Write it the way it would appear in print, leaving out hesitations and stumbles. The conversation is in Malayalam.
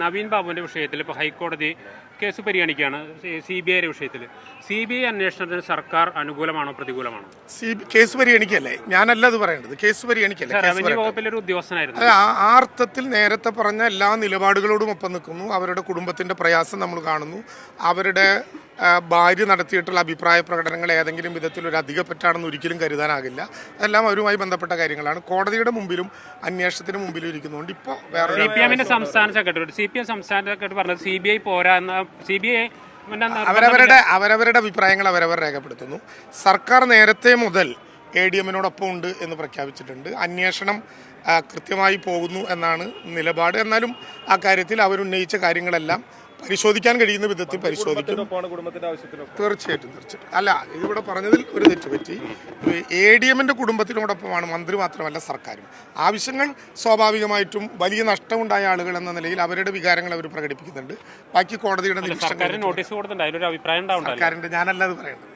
നവീൻ ബാബുവിന്റെ വിഷയത്തിൽ ഇപ്പോൾ ഹൈക്കോടതി കേസ് പരിഗണിക്കുകയാണ്. CBI വിഷയത്തിൽ CBI അന്വേഷണത്തിന് സർക്കാർ അനുകൂലമാണോ പ്രതികൂലമാണോ? കേസ് പരിഗണിക്കല്ലേ, ഞാനല്ല അത് പറയേണ്ടത്. കേസ് പരിഗണിക്കല്ലേ, റവന്യൂ വകുപ്പിലെ ഒരു ഉദ്യോഗസ്ഥനായിരുന്നു. ആ അർത്ഥത്തിൽ നേരത്തെ പറഞ്ഞ എല്ലാ നിലപാടുകളോടും ഒപ്പം നിൽക്കുന്നു. അവരുടെ കുടുംബത്തിന്റെ പ്രയാസം നമ്മൾ കാണുന്നു. അവരുടെ ഭാര്യ നടത്തിയിട്ടുള്ള അഭിപ്രായ പ്രകടനങ്ങൾ ഏതെങ്കിലും വിധത്തിൽ ഒരു അധികപ്പറ്റാണെന്ന് ഒരിക്കലും കരുതാനാകില്ല. അതെല്ലാം അവരുമായി ബന്ധപ്പെട്ട കാര്യങ്ങളാണ്. കോടതിയുടെ മുമ്പിലും അന്വേഷണത്തിന് മുമ്പിലും ഇരിക്കുന്നതുകൊണ്ട് ഇപ്പോൾ വേറെ CPM സംസ്ഥാന സെക്രട്ടറി പറഞ്ഞത് CBI പോരാ എന്ന CBI അവരവരുടെ അഭിപ്രായങ്ങൾ അവരവർ രേഖപ്പെടുത്തുന്നു. സർക്കാർ നേരത്തെ മുതൽ ADM-നോടൊപ്പം ഉണ്ട് എന്ന് പ്രഖ്യാപിച്ചിട്ടുണ്ട്. അന്വേഷണം കൃത്യമായി പോകുന്നു എന്നാണ് നിലപാട്. എന്നാലും ആ കാര്യത്തിൽ അവരുന്നയിച്ച കാര്യങ്ങളെല്ലാം പരിശോധിക്കാൻ കഴിയുന്ന വിധത്തിൽ പരിശോധിക്കും. തീർച്ചയായിട്ടും. അല്ല, ഇതിവിടെ പറഞ്ഞതിൽ ഒരു തെറ്റുപറ്റി. ADM-ന്റെ കുടുംബത്തിനോടൊപ്പമാണ് മന്ത്രി മാത്രമല്ല സർക്കാരും. ആവശ്യങ്ങൾ സ്വാഭാവികമായിട്ടും വലിയ നഷ്ടമുണ്ടായ ആളുകൾ എന്ന നിലയിൽ അവരുടെ വികാരങ്ങൾ അവർ പ്രകടിപ്പിക്കുന്നുണ്ട്. ബാക്കി കോടതിയുടെ നിരീക്ഷണം നോട്ടീസ് കൊടുത്തിട്ടുണ്ട്, അതിലൊരു അഭിപ്രായം സർക്കാരിന്റെ, ഞാനല്ല അത് പറയുന്നത്.